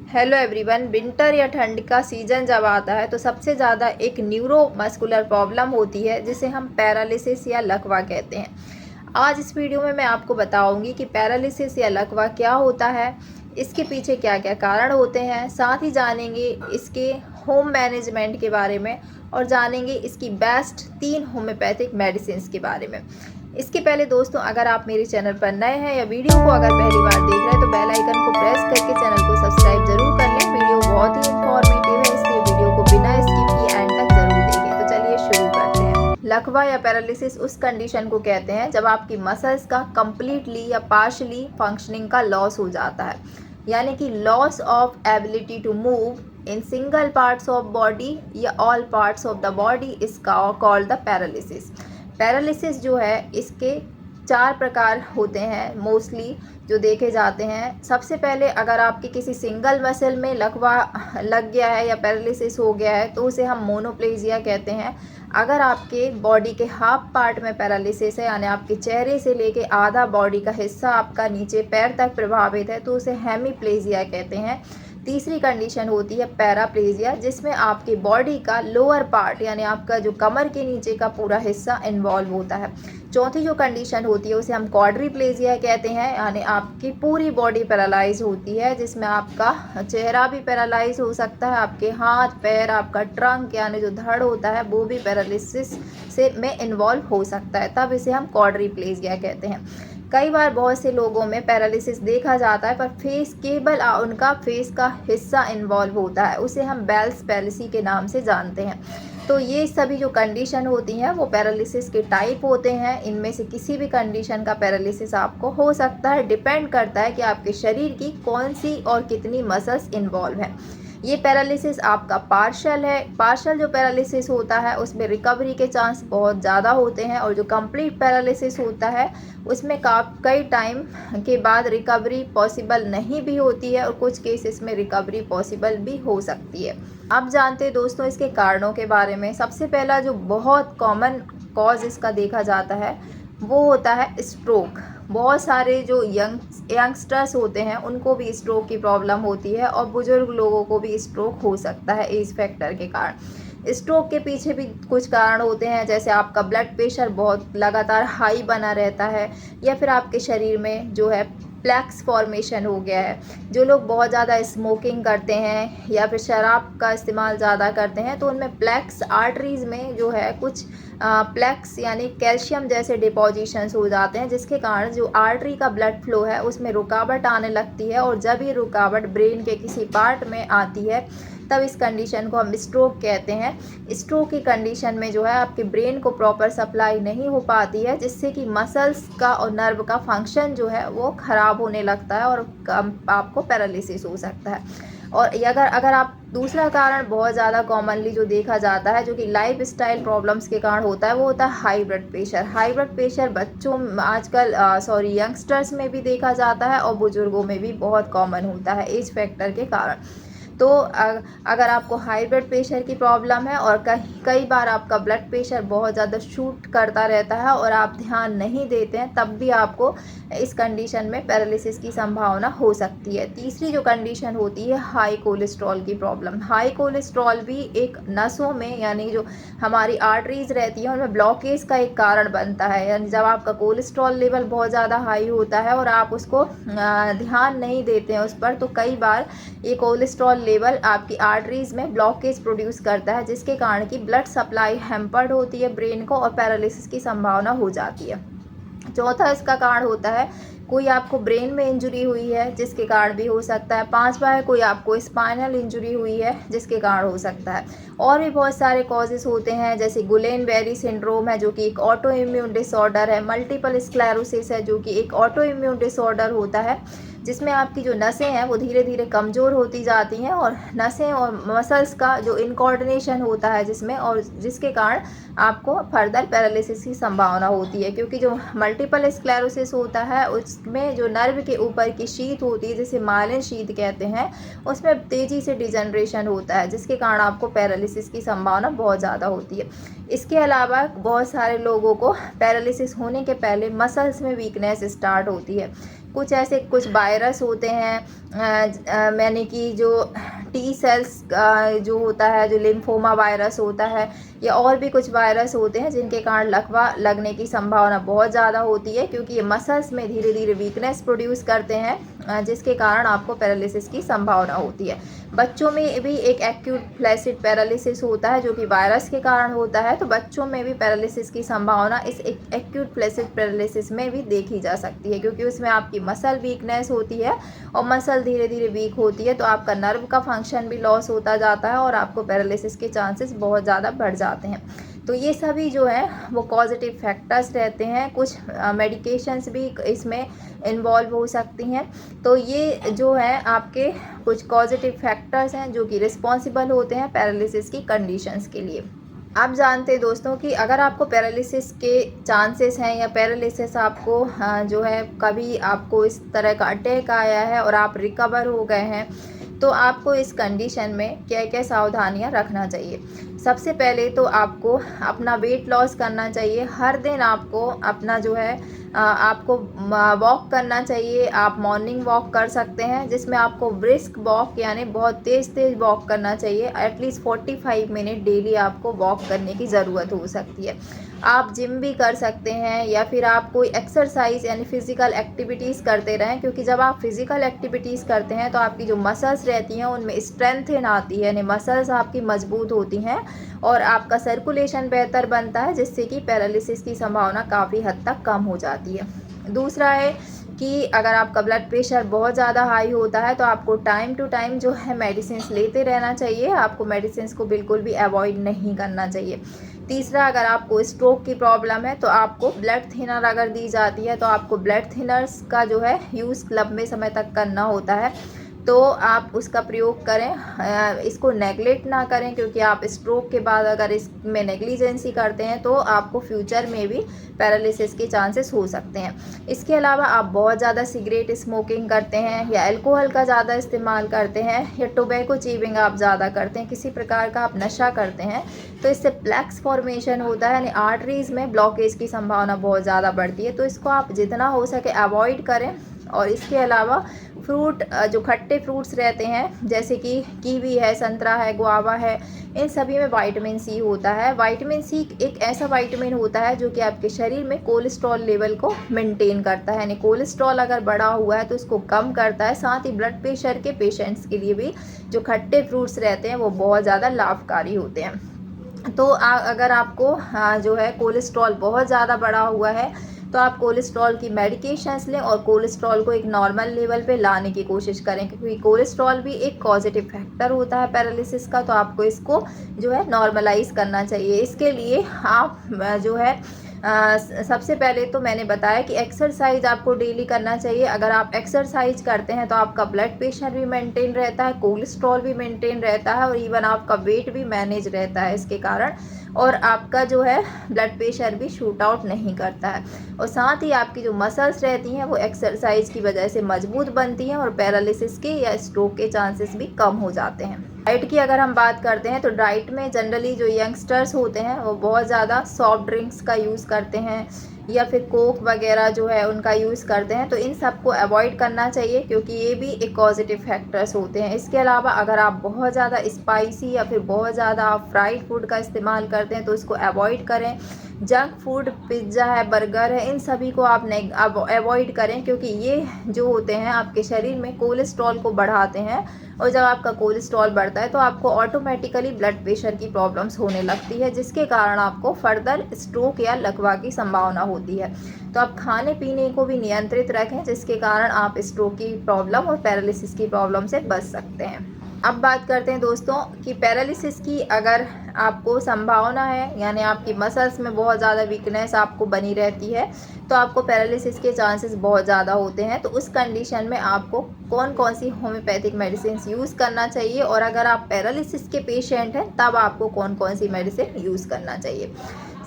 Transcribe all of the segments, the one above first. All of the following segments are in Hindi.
Hello everyone. विंटर या ठंड का सीज़न जब आता है तो सबसे ज़्यादा एक न्यूरोमस्कुलर प्रॉब्लम होती है जिसे हम पैरालिसिस या लकवा कहते हैं। आज इस वीडियो में मैं आपको बताऊंगी कि पैरालिसिस या लकवा क्या होता है, इसके पीछे क्या क्या कारण होते हैं, साथ ही जानेंगे इसके होम मैनेजमेंट के बारे में और जानेंगे इसकी बेस्ट 3 होम्योपैथिक मेडिसिन के बारे में। इसके पहले दोस्तों, अगर आप मेरे चैनल पर नए हैं या वीडियो को अगर पहली बार देख रहे हैं तो बेल आइकन को प्रेस करके चैनल को सब्सक्राइब जरूर कर लें। वीडियो बहुत ही इंफॉर्मेटिव है, इसलिए वीडियो को बिना स्किप किए एंड तक जरूर देखें। तो चलिए शुरू करते हैं। लकवा या पैरालिसिस उस कंडीशन को कहते हैं जब आपकी मसल्स का कंप्लीटली या पार्शली फंक्शनिंग का लॉस हो जाता है, यानी कि loss of ability to move in single parts of body या all parts of the body is called the paralysis. Paralysis जो है इसके 4 प्रकार होते हैं मोस्टली जो देखे जाते हैं। सबसे पहले अगर आपके किसी सिंगल मसल में लकवा लग गया है या पैरालिसिस हो गया है तो उसे हम मोनोप्लेजिया कहते हैं। अगर आपके बॉडी के हाफ पार्ट में पैरालिसिस है, यानी आपके चेहरे से लेके आधा बॉडी का हिस्सा आपका नीचे पैर तक प्रभावित है, तो उसे हेमीप्लेजिया कहते हैं। तीसरी कंडीशन होती है पैराप्लेजिया, जिसमें आपकी बॉडी का लोअर पार्ट यानी आपका जो कमर के नीचे का पूरा हिस्सा इन्वॉल्व होता है। चौथी जो कंडीशन होती है उसे हम क्वाड्रीप्लेजिया कहते हैं, यानी आपकी पूरी बॉडी पैरालाइज होती है, जिसमें आपका चेहरा भी पैरालाइज हो सकता है, आपके हाथ पैर, आपका ट्रंक यानी जो धड़ होता है वो भी पैरालिसिस से में इन्वॉल्व हो सकता है, तब इसे हम क्वाड्रीप्लेजिया कहते हैं। कई बार बहुत से लोगों में पैरालिसिस देखा जाता है पर फेस केवल उनका फेस का हिस्सा इन्वॉल्व होता है, उसे हम बेल्स पैलिसी के नाम से जानते हैं। तो ये सभी जो कंडीशन होती हैं वो पैरालिसिस के टाइप होते हैं। इनमें से किसी भी कंडीशन का पैरालिसिस आपको हो सकता है, डिपेंड करता है कि आपके शरीर की कौन सी और कितनी मसल्स इन्वॉल्व है। ये पैरालिसिस आपका पार्शल है। पार्शल जो पैरालिसिस होता है उसमें रिकवरी के चांस बहुत ज़्यादा होते हैं, और जो कंप्लीट पैरालिसिस होता है उसमें कई टाइम के बाद रिकवरी पॉसिबल नहीं भी होती है, और कुछ केसेस में रिकवरी पॉसिबल भी हो सकती है। अब जानते हैं दोस्तों इसके कारणों के बारे में। सबसे पहला जो बहुत कॉमन कॉज इसका देखा जाता है वो होता है स्ट्रोक। बहुत सारे जो यंगस्टर्स होते हैं उनको भी स्ट्रोक की प्रॉब्लम होती है, और बुजुर्ग लोगों को भी स्ट्रोक हो सकता है एज फैक्टर के कारण। स्ट्रोक के पीछे भी कुछ कारण होते हैं, जैसे आपका ब्लड प्रेशर बहुत लगातार हाई बना रहता है, या फिर आपके शरीर में जो है प्लैक्स फॉर्मेशन हो गया है। जो लोग बहुत ज़्यादा स्मोकिंग करते हैं या फिर शराब का इस्तेमाल ज़्यादा करते हैं तो उनमें प्लैक्स आर्टरीज़ में जो है कुछ प्लैक्स यानी कैल्शियम जैसे डिपॉजिशंस हो जाते हैं, जिसके कारण जो आर्टरी का ब्लड फ्लो है उसमें रुकावट आने लगती है, और जब ये रुकावट ब्रेन के किसी पार्ट में आती है तब इस कंडीशन को हम स्ट्रोक कहते हैं। स्ट्रोक की कंडीशन में जो है आपके ब्रेन को प्रॉपर सप्लाई नहीं हो पाती है, जिससे कि मसल्स का और नर्व का फंक्शन जो है वो ख़राब होने लगता है और आपको पैरालिसिस हो सकता है। और अगर आप दूसरा कारण बहुत ज़्यादा कॉमनली जो देखा जाता है, जो कि लाइफ स्टाइल प्रॉब्लम्स के कारण होता है, वो होता है high blood pressure. High blood pressure बच्चों आजकल यंगस्टर्स में भी देखा जाता है, और बुजुर्गों में भी बहुत कॉमन होता है एज फैक्टर के कारण। तो अगर आपको हाई ब्लड प्रेशर की प्रॉब्लम है और कई बार आपका ब्लड प्रेशर बहुत ज़्यादा शूट करता रहता है और आप ध्यान नहीं देते हैं, तब भी आपको इस कंडीशन में पैरालिसिस की संभावना हो सकती है। तीसरी जो कंडीशन होती है हाई कोलेस्ट्रॉल की प्रॉब्लम। हाई कोलेस्ट्रॉल भी एक नसों में यानी जो हमारी आर्टरीज रहती हैं उनमें ब्लॉकेज का एक कारण बनता है। यानी जब आपका कोलेस्ट्रॉल लेवल बहुत ज़्यादा हाई होता है और आप उसको ध्यान नहीं देते हैं उस पर, तो कई बार ये कोलेस्ट्रॉल लेवल आपकी आर्टरीज में ब्लॉकेज प्रोड्यूस करता है, जिसके कारण की ब्लड सप्लाई हैम्पर्ड होती है ब्रेन को और पैरालिसिस की संभावना हो जाती है। चौथा इसका कारण होता है कोई आपको ब्रेन में इंजरी हुई है जिसके कारण भी हो सकता है। पांचवा है कोई आपको स्पाइनल इंजरी हुई है जिसके कारण हो सकता है। और भी बहुत सारे कॉजेस होते हैं, जैसे गुलेन-बेरी सिंड्रोम है जो कि एक ऑटो इम्यून डिसऑर्डर है। मल्टीपल स्क्लेरोसिस है जो कि एक ऑटो इम्यून डिसऑर्डर होता है, जिसमें आपकी जो नसें हैं वो धीरे धीरे कमज़ोर होती जाती हैं, और नसें और मसल्स का जो इनकोऑर्डिनेशन होता है जिसमें, और जिसके कारण आपको फर्दर पैरालिसिस की संभावना होती है। क्योंकि जो मल्टीपल स्क्लेरोसिस होता है उसमें जो नर्व के ऊपर की शीथ होती है जिसे माइलिन शीथ कहते हैं, उसमें तेज़ी से डिजनरेशन होता है, जिसके कारण आपको पैरालिसिस की संभावना बहुत ज़्यादा होती है। इसके अलावा बहुत सारे लोगों को पैरालिसिस होने के पहले मसल्स में वीकनेस स्टार्ट होती है। कुछ ऐसे कुछ वायरस होते हैं, मैंने कि जो टी सेल्स जो होता है, जो लिम्फोमा वायरस होता है, या और भी कुछ वायरस होते हैं जिनके कारण लकवा लगने की संभावना बहुत ज़्यादा होती है, क्योंकि ये मसल्स में धीरे धीरे वीकनेस प्रोड्यूस करते हैं, जिसके कारण आपको पैरालिसिस की संभावना होती है। बच्चों में भी एक एक्यूट फ्लैसिड पैरालिसिस होता है जो कि वायरस के कारण होता है, तो बच्चों में भी पैरालिसिस की संभावना इस एक्यूट फ्लैसिड पैरालिसिस में भी देखी जा सकती है, क्योंकि उसमें आपकी मसल वीकनेस होती है और मसल धीरे धीरे वीक होती है, तो आपका नर्व का फंक्शन भी लॉस होता जाता है और आपको पैरालिसिस के चांसेस बहुत ज़्यादा बढ़ जाते हैं। तो ये सभी जो है वो पॉजिटिव फैक्टर्स रहते हैं। कुछ मेडिकेशंस भी इसमें इन्वॉल्व हो सकती हैं। तो ये जो है आपके कुछ पॉजिटिव फैक्टर्स हैं जो कि रिस्पॉन्सिबल होते हैं पैरालिसिस की कंडीशंस के लिए। आप जानते हैं दोस्तों कि अगर आपको पैरालिसिस के चांसेस हैं या पैरालिसिस आपको जो है कभी आपको इस तरह का अटैक आया है और आप रिकवर हो गए हैं, तो आपको इस कंडीशन में क्या क्या सावधानियां रखना चाहिए। सबसे पहले तो आपको अपना वेट लॉस करना चाहिए। हर दिन आपको अपना जो है आपको वॉक करना चाहिए। आप मॉर्निंग वॉक कर सकते हैं, जिसमें आपको ब्रिस्क वॉक यानी बहुत तेज़ तेज़ वॉक करना चाहिए। एटलीस्ट 45 मिनट डेली आपको वॉक करने की ज़रूरत हो सकती है। आप जिम भी कर सकते हैं या फिर आप कोई एक्सरसाइज यानी फिज़िकल एक्टिविटीज़ करते रहें, क्योंकि जब आप फिज़िकल एक्टिविटीज़ करते हैं तो आपकी जो मसल्स रहती हैं उनमें स्ट्रेंथन आती है, यानी मसल्स आपकी मजबूत होती हैं और आपका सर्कुलेशन बेहतर बनता है, जिससे कि पैरालिसिस की संभावना काफ़ी हद तक कम हो जाती है। दूसरा है कि अगर आपका ब्लड प्रेशर बहुत ज़्यादा हाई होता है तो आपको टाइम टू टाइम जो है मेडिसिन्स लेते रहना चाहिए। आपको मेडिसिन्स को बिल्कुल भी अवॉइड नहीं करना चाहिए। तीसरा, अगर आपको स्ट्रोक की प्रॉब्लम है तो आपको ब्लड थिनर अगर दी जाती है तो आपको ब्लड थिनर्स का जो है यूज़ लंबे समय तक करना होता है, तो आप उसका प्रयोग करें। इसको नेगलेक्ट ना करें, क्योंकि आप स्ट्रोक के बाद अगर इसमें नेग्लिजेंसी करते हैं तो आपको फ्यूचर में भी पैरालिसिस के चांसेस हो सकते हैं। इसके अलावा आप बहुत ज़्यादा सिगरेट स्मोकिंग करते हैं या अल्कोहल का ज़्यादा इस्तेमाल करते हैं या टोबैको चीविंग आप ज़्यादा करते हैं, किसी प्रकार का आप नशा करते हैं, तो इससे प्लैक्स फॉर्मेशन होता है, यानी आर्टरीज़ में ब्लॉकेज की संभावना बहुत ज़्यादा बढ़ती है। तो इसको आप जितना हो सके अवॉइड करें। और इसके अलावा फ्रूट, जो खट्टे फ्रूट्स रहते हैं जैसे कि कीवी है, संतरा है, गुआवा है, इन सभी में विटामिन सी होता है। विटामिन सी एक ऐसा विटामिन होता है जो कि आपके शरीर में कोलेस्ट्रॉल लेवल को मेंटेन करता है, यानी कोलेस्ट्रॉल अगर बढ़ा हुआ है तो उसको कम करता है। साथ ही ब्लड प्रेशर के पेशेंट्स के लिए भी जो खट्टे फ्रूट्स रहते हैं वो बहुत ज़्यादा लाभकारी होते हैं। तो अगर आपको जो है कोलेस्ट्रॉल बहुत ज़्यादा बढ़ा हुआ है तो आप कोलेस्ट्रॉल की मेडिकेशंस लें और कोलेस्ट्रॉल को एक नॉर्मल लेवल पे लाने की कोशिश करें, क्योंकि कोलेस्ट्रॉल भी एक पॉजिटिव फैक्टर होता है पैरालिसिस का, तो आपको इसको जो है नॉर्मलाइज करना चाहिए। इसके लिए आप जो है सबसे पहले तो मैंने बताया कि एक्सरसाइज आपको डेली करना चाहिए। अगर आप एक्सरसाइज करते हैं तो आपका ब्लड प्रेशर भी मेंटेन रहता है, कोलेस्ट्रॉल भी मेंटेन रहता है और इवन आपका वेट भी मैनेज रहता है इसके कारण, और आपका जो है ब्लड प्रेशर भी शूट आउट नहीं करता है। और साथ ही आपकी जो मसल्स रहती हैं वो एक्सरसाइज की वजह से मजबूत बनती हैं और पैरालिसिस के या स्ट्रोक के चांसेस भी कम हो जाते हैं। डाइट की अगर हम बात करते हैं तो डाइट में जनरली जो यंगस्टर्स होते हैं वो बहुत ज़्यादा सॉफ्ट ड्रिंक्स का यूज़ करते हैं या फिर कोक वगैरह जो है उनका यूज़ करते हैं, तो इन सब को अवॉइड करना चाहिए, क्योंकि ये भी एक पॉजिटिव फैक्टर्स होते हैं। इसके अलावा अगर आप बहुत ज़्यादा स्पाइसी या फिर बहुत ज़्यादा आप फ्राइड फूड का इस्तेमाल करते हैं तो इसको अवॉइड करें। जंक फूड, पिज़्ज़ा है, बर्गर है, इन सभी को आप अवॉइड करें, क्योंकि ये जो होते हैं आपके शरीर में कोलेस्ट्रॉल को बढ़ाते हैं, और जब आपका कोलेस्ट्रॉल बढ़ता है तो आपको ऑटोमेटिकली ब्लड प्रेशर की प्रॉब्लम्स होने लगती है, जिसके कारण आपको फर्दर स्ट्रोक या लकवा की संभावना होती है। तो आप खाने पीने को भी नियंत्रित रखें, जिसके कारण आप स्ट्रोक की प्रॉब्लम और पैरालिसिस की प्रॉब्लम से बच सकते हैं। अब बात करते हैं दोस्तों कि पैरालिसिस की अगर आपको संभावना है, यानी आपकी मसल्स में बहुत ज़्यादा वीकनेस आपको बनी रहती है, तो आपको पैरालिसिस के चांसेस बहुत ज़्यादा होते हैं। तो उस कंडीशन में आपको कौन कौन सी होम्योपैथिक मेडिसिन यूज़ करना चाहिए, और अगर आप पैरालिसिस के पेशेंट हैं तब आपको कौन कौन सी मेडिसिन यूज़ करना चाहिए।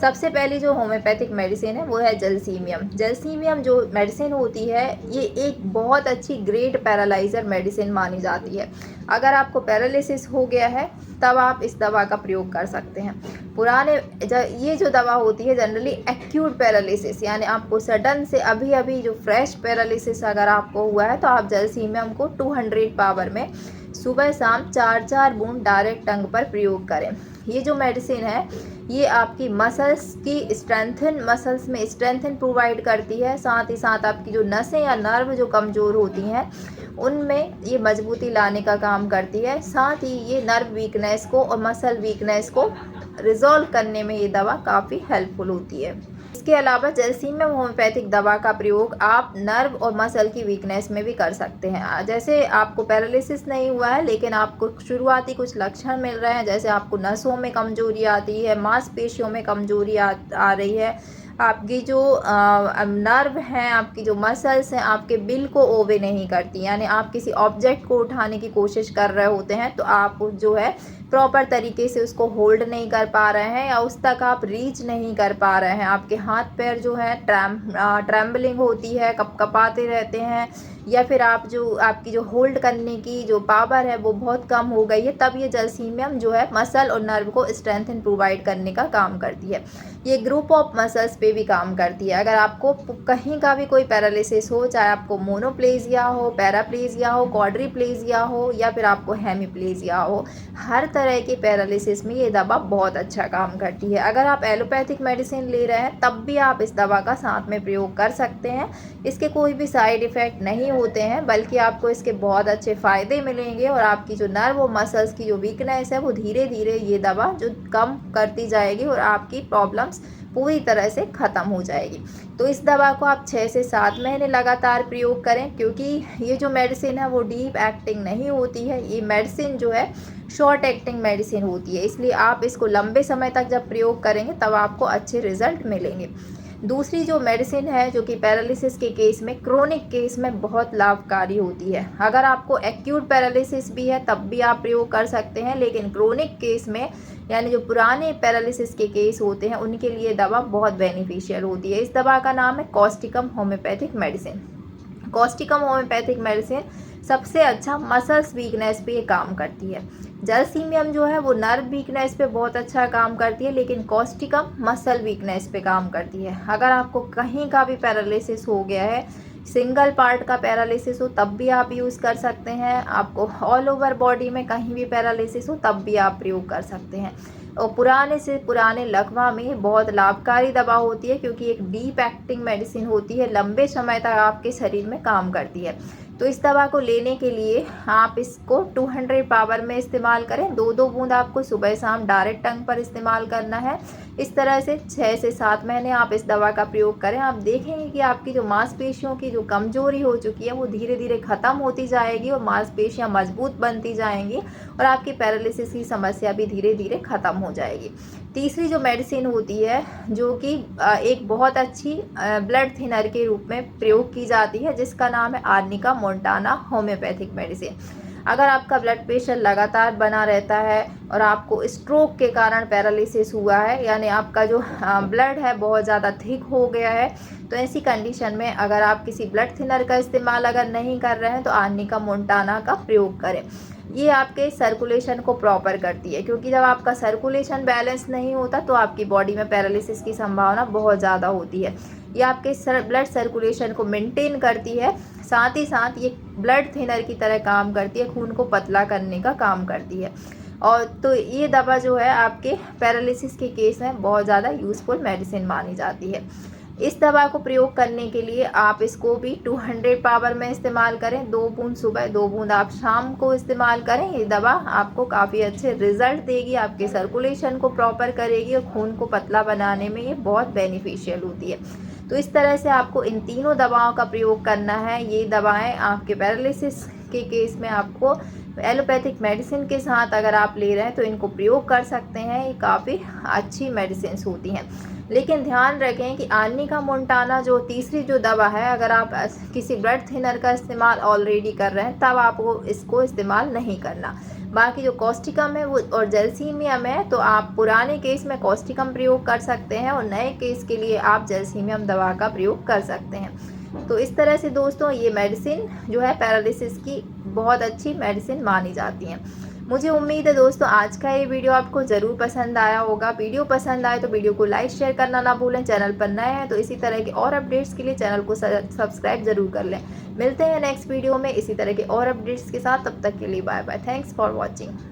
सबसे पहली जो होम्योपैथिक मेडिसिन है वो है जलसीमियम। जलसीमियम जो मेडिसिन होती है ये एक बहुत अच्छी ग्रेट पैरालाइज़र मेडिसिन मानी जाती है। अगर आपको पैरालिसिस हो गया है तब आप इस दवा का प्रयोग कर सकते हैं। पुराने ये जो दवा होती है जनरली एक्यूट पैरालिसिस, यानी आपको सडन से अभी अभी जो फ्रेश पैरालिसिस अगर आपको हुआ है तो आप जलसीमियम को 200 पावर में सुबह शाम 4-4 बूंद डायरेक्ट टंग पर प्रयोग करें। ये जो मेडिसिन है ये आपकी मसल्स की मसल्स में स्ट्रेंथन प्रोवाइड करती है, साथ ही साथ आपकी जो नसें या नर्व जो कमज़ोर होती हैं उनमें ये मजबूती लाने का काम करती है। साथ ही ये नर्व वीकनेस को और मसल वीकनेस को रिजॉल्व करने में ये दवा काफ़ी हेल्पफुल होती है। इसके अलावा जलसीमियम होम्योपैथिक दवा का प्रयोग आप नर्व और मसल की वीकनेस में भी कर सकते हैं। जैसे आपको पैरालिसिस नहीं हुआ है लेकिन आपको शुरुआती कुछ लक्षण मिल रहे हैं, जैसे आपको नसों में कमजोरी आती है, मांसपेशियों में कमजोरी आ रही है, आपकी जो नर्व हैं, आपकी जो मसल्स हैं आपके बिल को ओबे नहीं करती, यानी आप किसी ऑब्जेक्ट को उठाने की कोशिश कर रहे होते हैं तो आप जो है प्रॉपर तरीके से उसको होल्ड नहीं कर पा रहे हैं या उस तक आप रीच नहीं कर पा रहे हैं, आपके हाथ पैर जो है ट्रैम्बलिंग होती है, कपाते रहते हैं, या फिर आपकी जो होल्ड करने की जो पावर है वो बहुत कम हो गई है, तब ये जलसीमियम जो है मसल और नर्व को स्ट्रेंथन प्रोवाइड करने का काम करती है। ये ग्रुप ऑफ मसल्स पे भी काम करती है। अगर आपको कहीं का भी कोई पैरालिसिस हो, चाहे आपको मोनोप्लेजिया हो, पैराप्लेजिया हो, क्वाड्रीप्लेजिया हो या फिर आपको हेमीप्लेजिया हो, हर तरह के पैरालिसिस में ये दवा बहुत अच्छा काम करती है। अगर आप एलोपैथिक मेडिसिन ले रहे हैं तब भी आप इस दवा का साथ में प्रयोग कर सकते हैं। इसके कोई भी साइड इफ़ेक्ट नहीं होते हैं, बल्कि आपको इसके बहुत अच्छे फ़ायदे मिलेंगे और आपकी जो नर्व और मसल्स की जो वीकनेस है वो धीरे धीरे ये दवा जो कम करती जाएगी और आपकी प्रॉब्लम्स पूरी तरह से ख़त्म हो जाएगी। तो इस दवा को आप 6 से 7 महीने लगातार प्रयोग करें, क्योंकि ये जो मेडिसिन है वो डीप एक्टिंग नहीं होती है, ये मेडिसिन जो है शॉर्ट एक्टिंग मेडिसिन होती है, इसलिए आप इसको लंबे समय तक जब प्रयोग करेंगे तब आपको अच्छे रिजल्ट मिलेंगे। दूसरी जो मेडिसिन है जो कि पैरालिसिस के केस में, क्रोनिक केस में बहुत लाभकारी होती है। अगर आपको एक्यूट पैरालिसिस भी है तब भी आप प्रयोग कर सकते हैं, लेकिन क्रोनिक केस में यानी जो पुराने पैरालिसिस के केस होते हैं उनके लिए दवा बहुत बेनिफिशियल होती है। इस दवा का नाम है Causticum homeopathic medicine. Causticum homeopathic medicine सबसे अच्छा मसल्स वीकनेस पे काम करती है। जलसीमियम जो है वो नर्व वीकनेस पे बहुत अच्छा काम करती है, लेकिन कॉस्टिकम मसल वीकनेस पे काम करती है। अगर आपको कहीं का भी पैरालिसिस हो गया है, सिंगल पार्ट का पैरालिसिस हो तब भी आप यूज़ कर सकते हैं, आपको ऑल ओवर बॉडी में कहीं भी पैरालिसिस हो तब भी आप प्रयोग कर सकते हैं। और पुराने से पुराने लकवा में बहुत लाभकारी दवा होती है, क्योंकि एक डीप एक्टिंग मेडिसिन होती है, लंबे समय तक आपके शरीर में काम करती है। तो इस दवा को लेने के लिए आप इसको 200 पावर में इस्तेमाल करें। 2-2 बूंद आपको सुबह शाम डायरेक्ट टंग पर इस्तेमाल करना है। इस तरह से 6 से 7 महीने आप इस दवा का प्रयोग करें। आप देखेंगे कि आपकी जो मांसपेशियों की जो कमजोरी हो चुकी है वो धीरे धीरे ख़त्म होती जाएगी और मांसपेशियां मजबूत बनती जाएंगी और आपकी पैरालिसिस की समस्या भी धीरे धीरे ख़त्म हो जाएगी। तीसरी जो मेडिसिन होती है जो कि एक बहुत अच्छी ब्लड थिनर के रूप में प्रयोग की जाती है, जिसका नाम है आर्निका मोंटाना होम्योपैथिक मेडिसिन। अगर आपका ब्लड प्रेशर लगातार बना रहता है और आपको स्ट्रोक के कारण पैरालिसिस हुआ है, यानी आपका जो ब्लड है बहुत ज़्यादा थिक हो गया है, तो ऐसी कंडीशन में अगर आप किसी ब्लड थिनर का इस्तेमाल अगर नहीं कर रहे हैं तो आर्निका मोंटाना का प्रयोग करें। ये आपके सर्कुलेशन को प्रॉपर करती है, क्योंकि जब आपका सर्कुलेशन बैलेंस नहीं होता तो आपकी बॉडी में पैरालिसिस की संभावना बहुत ज़्यादा होती है। ये आपके ब्लड सर्कुलेशन को मेंटेन करती है, साथ ही साथ ये ब्लड थिनर की तरह काम करती है, खून को पतला करने का काम करती है। और तो ये दवा जो है आपके पैरालिसिस के केस में बहुत ज़्यादा यूज़फुल मेडिसिन मानी जाती है। इस दवा को प्रयोग करने के लिए आप इसको भी 200 पावर में इस्तेमाल करें। 2 बूंद सुबह, 2 बूंद आप शाम को इस्तेमाल करें। ये दवा आपको काफ़ी अच्छे रिजल्ट देगी, आपके सर्कुलेशन को प्रॉपर करेगी और खून को पतला बनाने में ये बहुत बेनिफिशियल होती है। तो इस तरह से आपको इन तीनों दवाओं का प्रयोग करना है। ये दवाएं आपके पैरालिसिस के केस में आपको एलोपैथिक मेडिसिन के साथ अगर आप ले रहे हैं तो इनको प्रयोग कर सकते हैं। ये काफ़ी अच्छी मेडिसिन होती हैं, लेकिन ध्यान रखें कि आर्निका मोंटाना जो तीसरी जो दवा है, अगर आप किसी ब्लड थिनर का इस्तेमाल ऑलरेडी कर रहे हैं तब आपको इसको इस्तेमाल नहीं करना। बाकी जो कॉस्टिकम है वो और जलसीमियम है तो आप पुराने केस में कॉस्टिकम प्रयोग कर सकते हैं और नए केस के लिए आप जलसीमियम दवा का प्रयोग कर सकते हैं। तो इस तरह से दोस्तों ये मेडिसिन जो है पैरालिसिस की बहुत अच्छी मेडिसिन मानी जाती हैं। मुझे उम्मीद है दोस्तों आज का ये वीडियो आपको ज़रूर पसंद आया होगा। वीडियो पसंद आए तो वीडियो को लाइक शेयर करना ना भूलें। चैनल पर नए हैं तो इसी तरह के और अपडेट्स के लिए चैनल को सब्सक्राइब ज़रूर कर लें। मिलते हैं नेक्स्ट वीडियो में इसी तरह के और अपडेट्स के साथ। तब तक के लिए bye bye. Thanks for watching.